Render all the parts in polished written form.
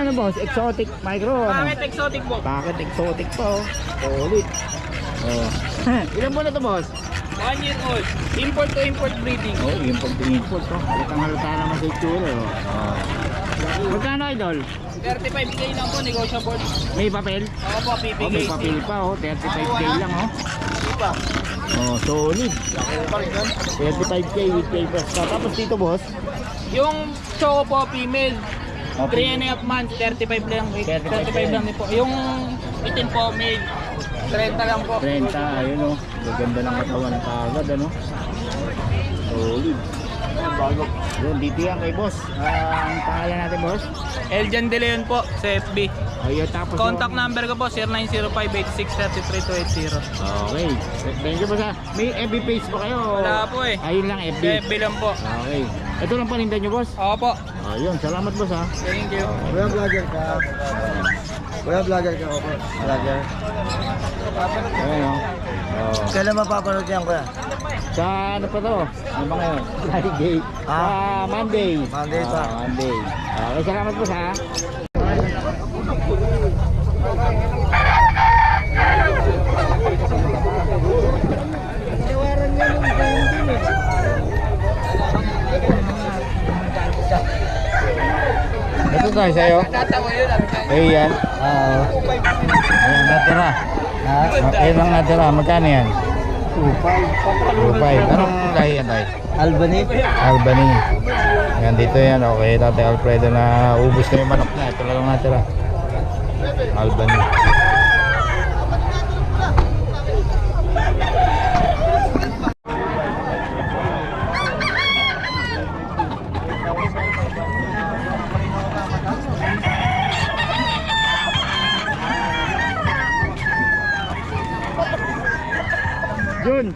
ano boss? Exotic micro ano? Bakit exotic po? Bakit exotic po? Ulit. Oh. Ilan buwan na to boss? 1 year old. Import to import breeding. Oh, import to import to. Halatang halata naman sa itsura. Oh. Magkano idol? 35k lang po, negotiable. May papel? Ako po, Oh, may PPK. papel pa oh. 35k lang oh. Ipa. Oh, solid. 35k with papers pa. Tapos dito boss? Yung choco po, female. Okay. 3.5 months, 35 lang. 35 35 lang din po. Yung itin po, male. 30 lang po. 30, ayun oh. Gaganda ng katawan kagad ano. Solid. Bago. Yun, dito yan kay boss. Ang pangalan natin boss? Eljan De Leon po, sa FB. Ayun, tapos Contact yung... number ko po, 0905-8633-280. Okay. Thank you boss ha. May FB page pa kayo? Wala po eh. Ayun lang FB. FB lang po. Okay. Ito lang paninda nyo boss? Ako po. Ayun, salamat boss ha. Thank you. Kuya vlogger ka. Kuya vlogger ka ako. Vlogger. Ayun oh. Oh. Kailan mapapanood yan kuya? Sa ano pa to? Ano ba ngayon? Friday. Monday. Monday pa. Monday. Okay, salamat boss ha. Ito tayo sa'yo. Ayan. Ayan, natira. Ayan lang natira. Magkano yan? 2.5. Anong lahi yan tayo? Albany. Albany. Ayan, dito yan. Okay, Tatay Alfredo na ubus na yung manok na. Ito lang natira. Albany. Jun.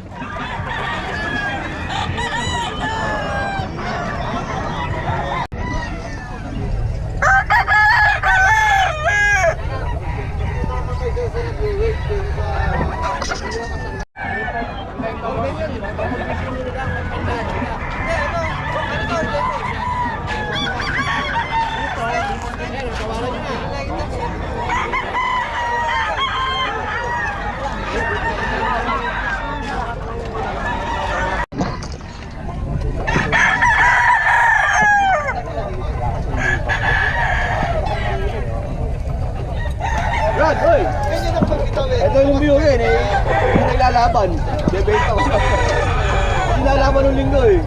Rod, oy! Ito yung view rin eh. Yung ilalaban. Debate ako. Ilalaban ng linggo eh.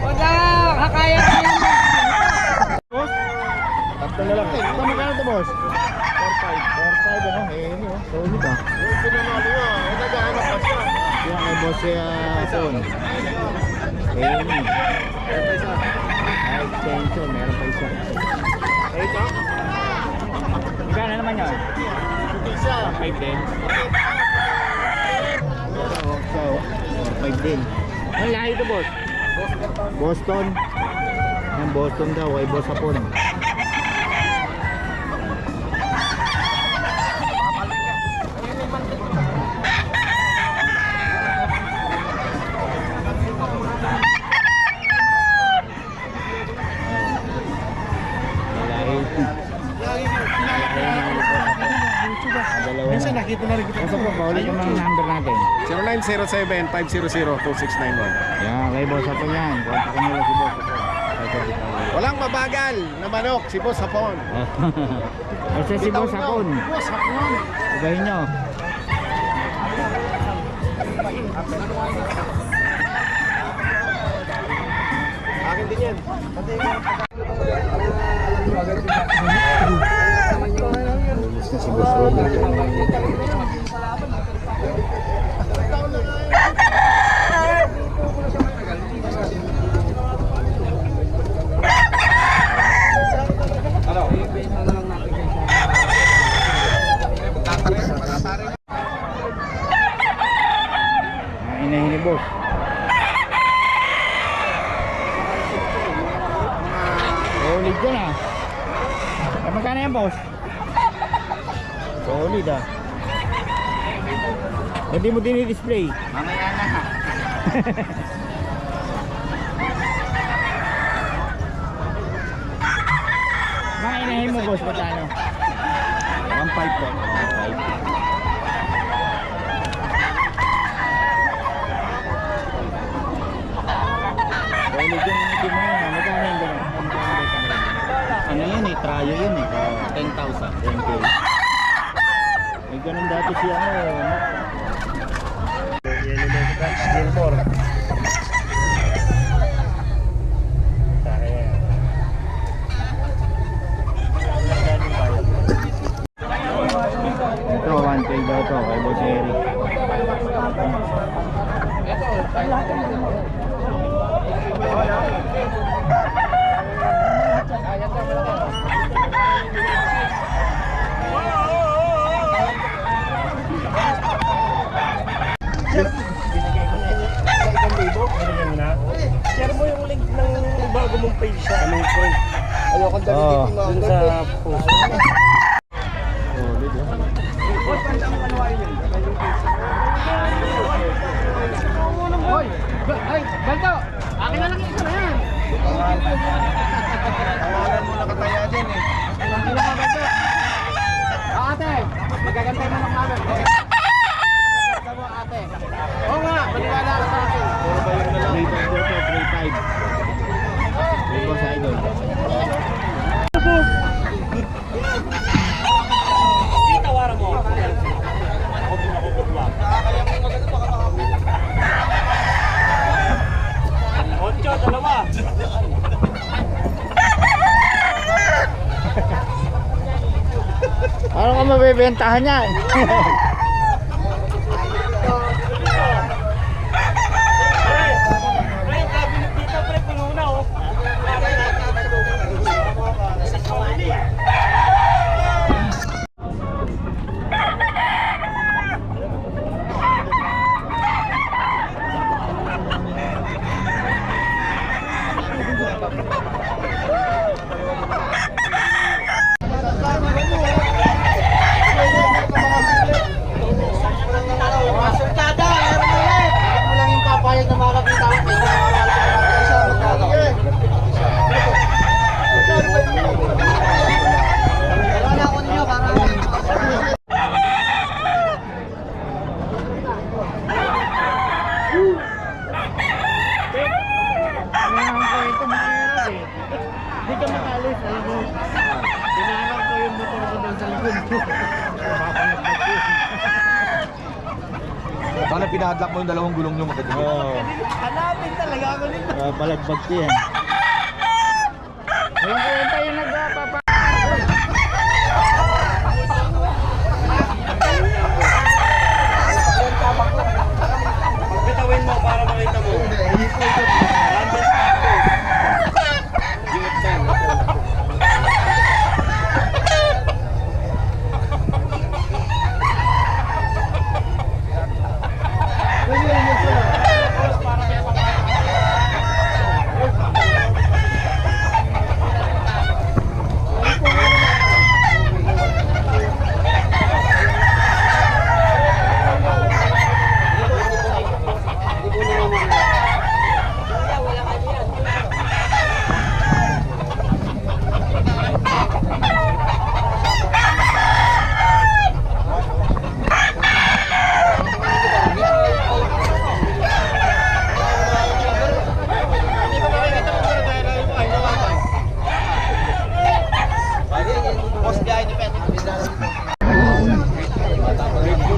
Wala! Kakaya ko yan! Boss? Tatlo na lang. Ito magkano ito boss? 4.5. 4.5 ano? Eh, ano? Solid ah. Ito na natin nga. Naghahanap ka siya. Yan kay boss phone. Eh, ano? Extension. Meron pa isa. Ito? Magkano naman yun? Isa. 5 din. So, 5 din. Ang lahi ito boss? Boston. Yan, Boston daw. Ay, boss hapon. Minsan nakita na rin kita. Kasi po, paulit yung mga number natin. 0907-500-2691. Yan, kay boss hapon yan. Kontakin nyo lang si boss hapon. Walang mabagal na manok, si Boss Hapon. Kasi si boss hapon. Boss Hapon. Ugahin nyo. Akin din yan. Ulis na si boss Robert. Inahin ni boss. Solid yan ah. Magkano yan boss? Solid ah. Hindi mo din i-display. Mamaya na ha. Mga Anahin mo boss, magkano? 1.5 po. 1.5. Solid yung itim mo yun. Magkano yung gano'n? Ano yun eh, tryo yun eh. 10,000. 10K. May ganun dati siya Yellow leg catch, Gilmore. Ito, 1K daw to, kay Boss Eric. Share mo yung link ng bago mong page sa anong friend. Ayoko dalitin mo dun sa post. Solid oh. Hoy! Ay, Balto! Akin na lang yung isa na yan! Tawagan mo na kataya din eh. Ilang kilo ka, Balto? Ate! Magagantay mo ng camera. Basta mo, ate. Oo nga, maniwala ka sa akin. 3.5 Boss Idol. Tawaran mo. Ocho, dalawa. Ano ka mabibentahan yan? Hindi ka makalis, alam mo. Tinanong ko yung motor ko doon sa likod ko. Sana pinahadlak mo yung dalawang gulong nyo maganda. Oo. Hanapin talaga ako nito. Palagbag ko yan. Walang kwenta yung nagpapapa. Bitawin mo para makita mo.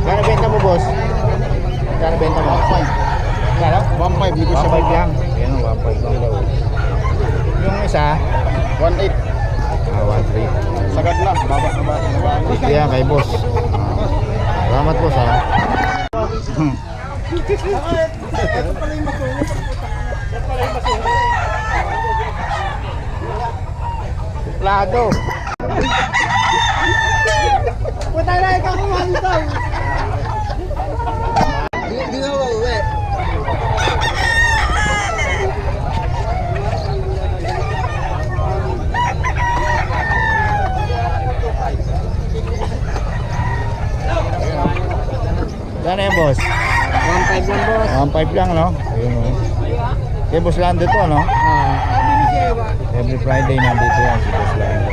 Kano benta mo boss? Kano benta mo? 1.5. 1.5 dito sa bag lang. Ayan o, 1.5 lang daw. Yung isa? 1.8. 1.3. Sagad lang, baba. Dito yan kay boss. Salamat boss ha. Plado. Punta na ikaw kumain dito. Hindi nga mauwi. Gano'n yan boss? 1.5 lang, boss. 1.5 lang no? Ayun o. Kay Boss Lando to no? Sabi ni Shewa. Every Friday nandito yan si Boss Lando.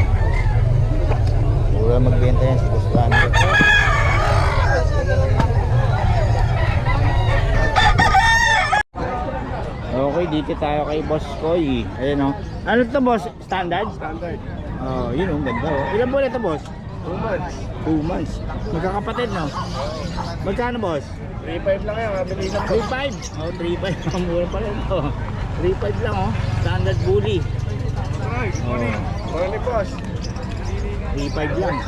dito tayo kay Boss Koy. Ayan o. Ano to boss? Standard? Standard. Oh, yun o, ganda o. Ilan po ito boss? 2 months. 2 months. Magkakapatid no? Magkano boss? 3.5 lang yan, mabilisan po. 3.5. Oh, 3.5. Ang mura pa rin to. 3.5 lang oh. Standard bully. Ay, Oh. Morning, boss. 3.5 lang.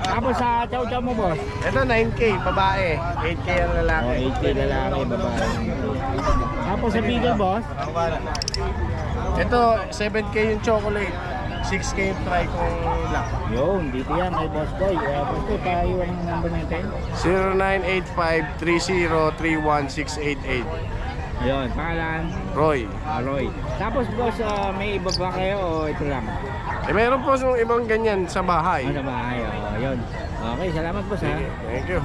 Tapos sa chow-chow mo boss? Ito 9K, babae. 8K ang lalaki. Oh, 8K lalaki, babae. Tapos sa beagle boss? Ito, 7K yung chocolate. 6K yung try kong lock. Yun, dito yan kay Boss Koy. Boss Koy, paiwan ang number natin. 0985-3031-688. Ayun, pangalan? Roy. Roy. Tapos boss, may iba ba kayo o ito lang? Meron po yung ibang ganyan sa bahay. Sa bahay, yun. Okay, salamat boss ha. Thank you.